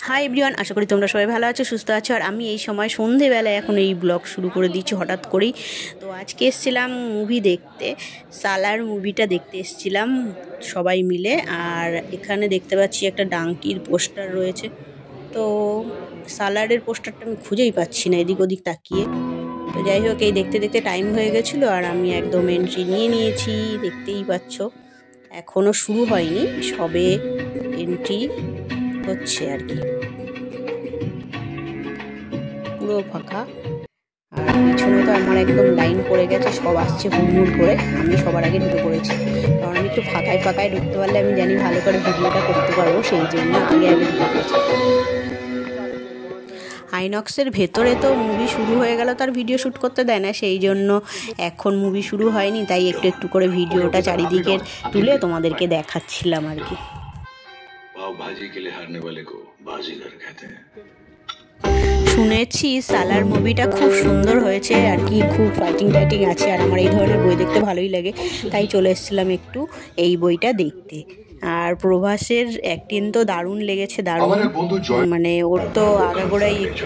Hi everyone, আশা করি তোমরা সবাই ভালো আছো, সুস্থ আছো। আর আমি এই সময় সন্ধেবেলায় এখন এই ব্লগ শুরু করে দিচ্ছি হঠাৎ করেই। তো আজকে এসেছিলাম মুভি দেখতে, সালার মুভিটা দেখতে এসেছিলাম সবাই মিলে। আর এখানে দেখতে পাচ্ছি একটা ডাঙ্কির পোস্টার রয়েছে। তো সালারের পোস্টারটা আমি খুঁজেই পাচ্ছি না এদিক ওদিক তাকিয়ে। তো যাই হোক, এই দেখতে দেখতে টাইম হয়ে গেছিলো আর আমি একদম এন্ট্রি নিয়ে নিয়েছি, দেখতেই পাচ্ছ। এখনও শুরু হয়নি, সবে এন্ট্রি হচ্ছে আর কি। পুরো ফাঁকা, আর পিছনে তো আমার একদম লাইন পড়ে গেছে, সব আসছে হুড়মুড় করে। আমি সবার আগে ঢুকে পড়েছি, কারণ আমি একটু ফাঁকায় ফাঁকায় ঢুকতে পারলে আমি জানি ভালো করে ভিডিওটা করতে পারবো, সেই জন্য আগে আগে ঢুকে পড়েছি। আইনক্সের ভেতরে তো মুভি শুরু হয়ে গেল, তার ভিডিও শ্যুট করতে দেয় না, সেই জন্য এখন মুভি শুরু হয়নি, তাই একটু একটু করে ভিডিওটা চারিদিকে তুলে তোমাদেরকে দেখাচ্ছিলাম আর কি। শুনেছি সালার মুভিটা খুব সুন্দর হয়েছে আর কি, খুব ফাইটিং টাইটিং আছে, আর আমার এই ধরনের বই দেখতে ভালোই লাগে, তাই চলে এসেছিলাম একটু এই বইটা দেখতে। আর প্রভাসের অ্যাক্টিং তো দারুণ লেগেছে, দারুণ, মানে ওর তো আগাগোড়াই একটু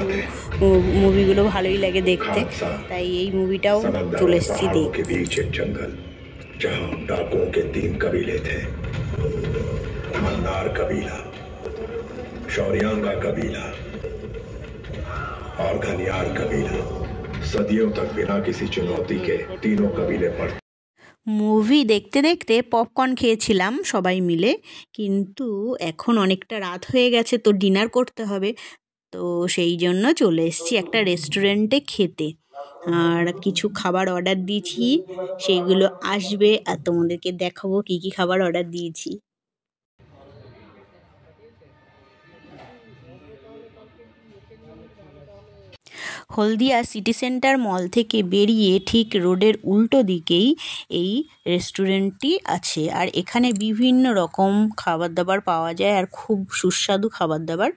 মুভিগুলো ভালোই লাগে দেখতে, তাই এই মুভিটাও চলে এসেছি দেখতে। और घनियार कबीला सदियों तक बिना किसी चुनौती के तीनों कबीले पर। মুভি দেখতে দেখতে পপকর্ন খেয়েছিলাম সবাই মিলে, কিন্তু এখন অনেকটা রাত হয়ে গেছে, তো ডিনার করতে হবে। তো সেই জন্য চলে এসেছি একটা রেস্টুরেন্টে খেতে, আর কিছু খাবার অর্ডার দিয়েছি, সেইগুলো আসবে আর তোমাদেরকে দেখাবো কী কী খাবার অর্ডার দিয়েছি। হলদিয়া সিটি সেন্টার মল থেকে বেরিয়ে ঠিক রোডের উল্টো দিকেই এই রেস্টুরেন্টটি আছে, আর এখানে বিভিন্ন রকম খাবার দাবার পাওয়া যায় আর খুব সুস্বাদু খাবার দাবার।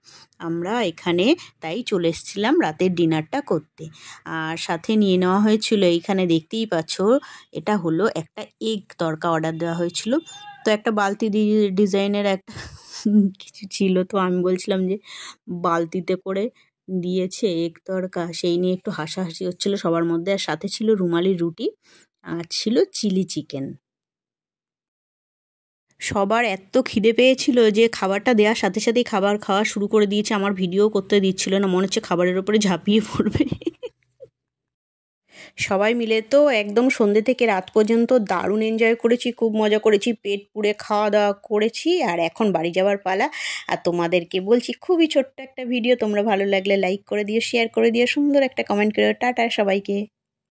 আমরা এখানে তাই চলে এসেছিলাম রাতের ডিনারটা করতে। আর সাথে নিয়ে নেওয়া হয়েছিল, এইখানে দেখতেই পাচ্ছ, এটা হলো একটা এগ তড়কা অর্ডার দেওয়া হয়েছিল। তো একটা বালতি ডিজাইনের একটা কিছু ছিল, তো আমি বলছিলাম যে বালতিতে করে দিয়েছে এগ তড়কা, সেই নিয়ে একটু হাসাহাসি হচ্ছিল সবার মধ্যে। আর সাথে ছিল রুমালি রুটি আর ছিল চিলি চিকেন। সবার এত খিদে পেয়েছিল যে খাবারটা দেওয়ার সাথে সাথেই খাবার খাওয়া শুরু করে দিয়েছে, আমার ভিডিও করতে দিচ্ছিল না, মনে হচ্ছে খাবারের ওপরে ঝাঁপিয়ে পড়বে। সবাই মিলে তো একদম সন্ধ্যে থেকে রাত পর্যন্ত দারুণ এনজয় করেছি, খুব মজা করেছি, পেট পুড়ে খাওয়া দাওয়া করেছি। আর এখন বাড়ি যাওয়ার পালা। আর তোমাদেরকে বলছি, খুবই ছোট্ট একটা ভিডিও, তোমরা ভালো লাগলে লাইক করে দিও, শেয়ার করে দিও, সুন্দর একটা কমেন্ট করে। টাটা সবাইকে।